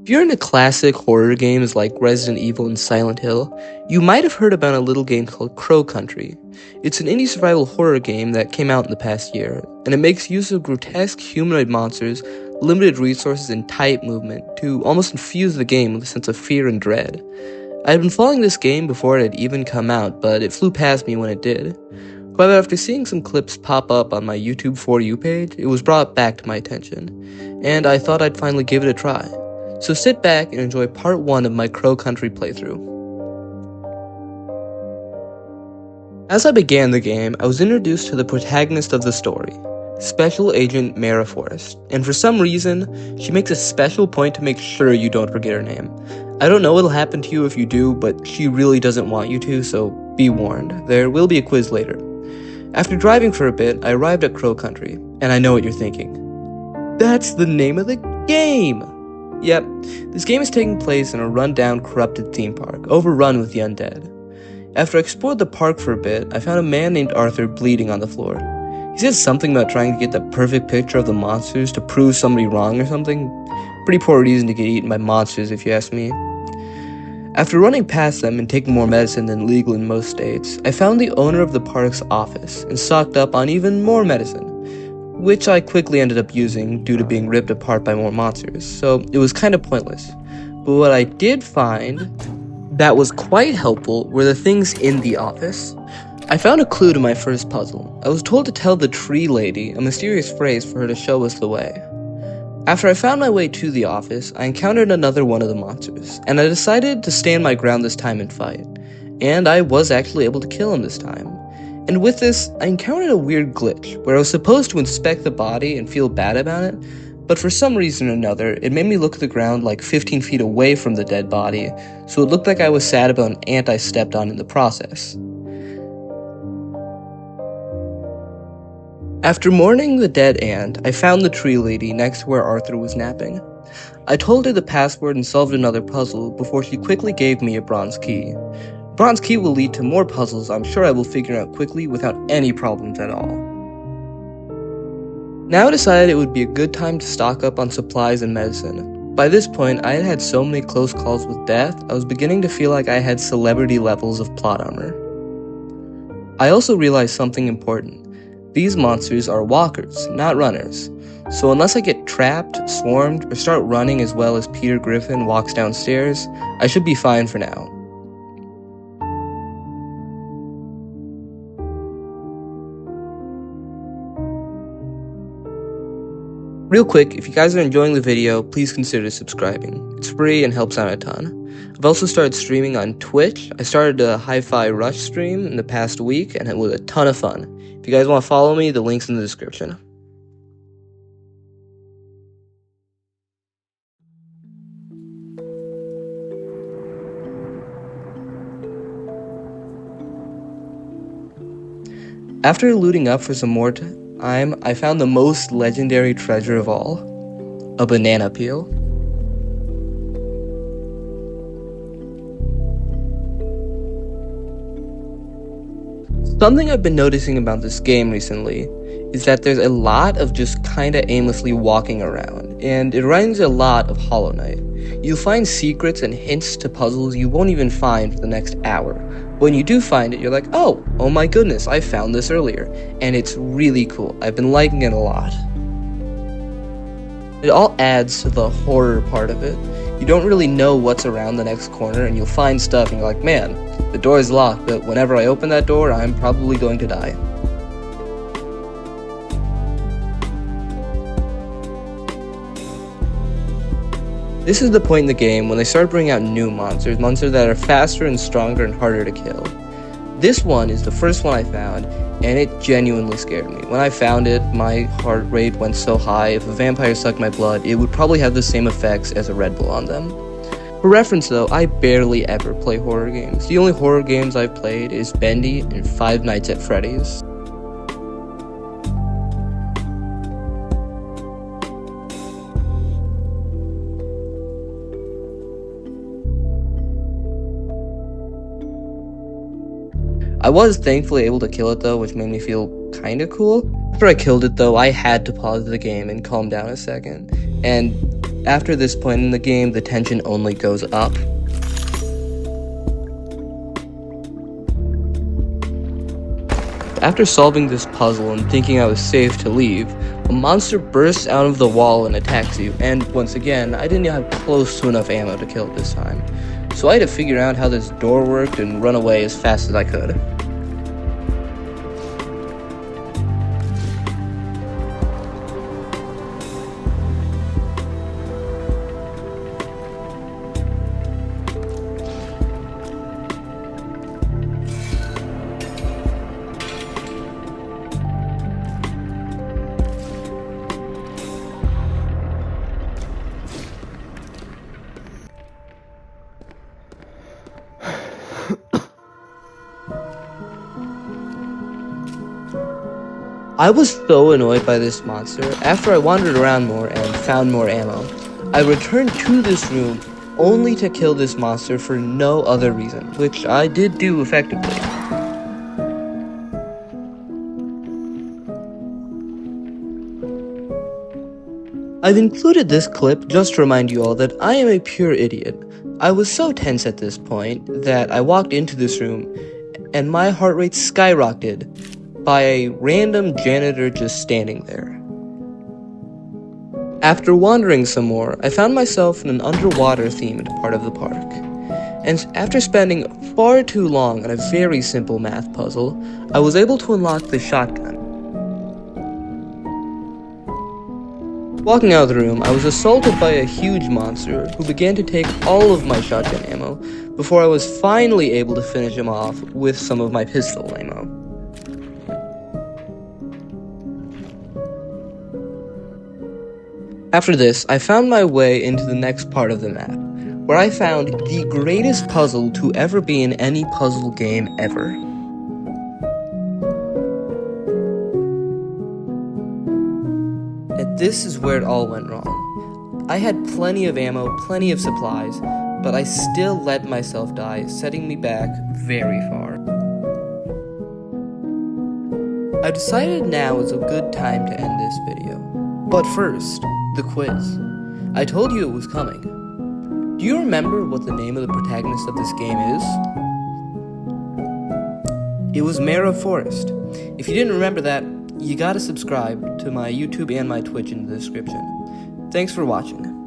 If you're into classic horror games like Resident Evil and Silent Hill, you might have heard about a little game called Crow Country. It's an indie survival horror game that came out in the past year, and it makes use of grotesque humanoid monsters, limited resources, and tight movement to almost infuse the game with a sense of fear and dread. I had been following this game before it had even come out, but it flew past me when it did. However, after seeing some clips pop up on my YouTube For You page, it was brought back to my attention, and I thought I'd finally give it a try. So sit back and enjoy part 1 of my Crow Country playthrough. As I began the game, I was introduced to the protagonist of the story, Special Agent Mara Forrest, and for some reason, she makes a special point to make sure you don't forget her name. I don't know what'll happen to you if you do, but she really doesn't want you to, so be warned. There will be a quiz later. After driving for a bit, I arrived at Crow Country, and I know what you're thinking. That's the name of the game! Yep, this game is taking place in a run-down, corrupted theme park, overrun with the undead. After I explored the park for a bit, I found a man named Arthur bleeding on the floor. He said something about trying to get the perfect picture of the monsters to prove somebody wrong or something. Pretty poor reason to get eaten by monsters, if you ask me. After running past them and taking more medicine than legal in most states, I found the owner of the park's office and stocked up on even more medicine, which I quickly ended up using due to being ripped apart by more monsters, so it was kind of pointless. But what I did find that was quite helpful were the things in the office. I found a clue to my first puzzle. I was told to tell the tree lady a mysterious phrase for her to show us the way. After I found my way to the office, I encountered another one of the monsters, and I decided to stand my ground this time and fight. And I was actually able to kill him this time. And with this, I encountered a weird glitch, where I was supposed to inspect the body and feel bad about it, but for some reason or another, it made me look at the ground like 15 feet away from the dead body, so it looked like I was sad about an ant I stepped on in the process. After mourning the dead ant, I found the tree lady next to where Arthur was napping. I told her the password and solved another puzzle before she quickly gave me a bronze key. Bronze key will lead to more puzzles I'm sure I will figure out quickly without any problems at all. Now I decided it would be a good time to stock up on supplies and medicine. By this point, I had had so many close calls with death, I was beginning to feel like I had celebrity levels of plot armor. I also realized something important. These monsters are walkers, not runners. So unless I get trapped, swarmed, or start running as well as Peter Griffin walks downstairs, I should be fine for now. Real quick, if you guys are enjoying the video, please consider subscribing. It's free and helps out a ton. I've also started streaming on Twitch. I started a Hi-Fi Rush stream in the past week, and it was a ton of fun. If you guys want to follow me, the link's in the description. After looting up for some more time, I found the most legendary treasure of all, a banana peel. Something I've been noticing about this game recently is that there's a lot of just kinda aimlessly walking around, and it reminds me a lot of Hollow Knight. You'll find secrets and hints to puzzles you won't even find for the next hour. When you do find it, you're like, oh my goodness, I found this earlier, and it's really cool. I've been liking it a lot. It all adds to the horror part of it. You don't really know what's around the next corner, and you'll find stuff, and you're like, man, the door is locked, but whenever I open that door, I'm probably going to die. This is the point in the game when they start bringing out new monsters that are faster and stronger and harder to kill. This one is the first one I found, and it genuinely scared me. When I found it, my heart rate went so high, if a vampire sucked my blood, it would probably have the same effects as a Red Bull on them. For reference though, I barely ever play horror games. The only horror games I've played is Bendy and Five Nights at Freddy's. I was thankfully able to kill it though, which made me feel kinda cool. After I killed it though, I had to pause the game and calm down a second. And After this point in the game, the tension only goes up. After solving this puzzle and thinking I was safe to leave, a monster bursts out of the wall and attacks you, and once again, I didn't have close to enough ammo to kill it this time. So I had to figure out how this door worked and run away as fast as I could. I was so annoyed by this monster, after I wandered around more and found more ammo, I returned to this room only to kill this monster for no other reason, which I did do effectively. I've included this clip just to remind you all that I am a pure idiot. I was so tense at this point that I walked into this room and my heart rate skyrocketed by a random janitor just standing there. After wandering some more, I found myself in an underwater-themed part of the park, and after spending far too long on a very simple math puzzle, I was able to unlock the shotgun. Walking out of the room, I was assaulted by a huge monster who began to take all of my shotgun ammo before I was finally able to finish him off with some of my pistol ammo. After this, I found my way into the next part of the map, where I found the greatest puzzle to ever be in any puzzle game ever. And this is where it all went wrong. I had plenty of ammo, plenty of supplies, but I still let myself die, setting me back very far. I decided now is a good time to end this video. But first, the quiz. I told you it was coming. Do you remember what the name of the protagonist of this game is? It was Mara Forrest. If you didn't remember that, you gotta subscribe to my YouTube and my Twitch in the description. Thanks for watching.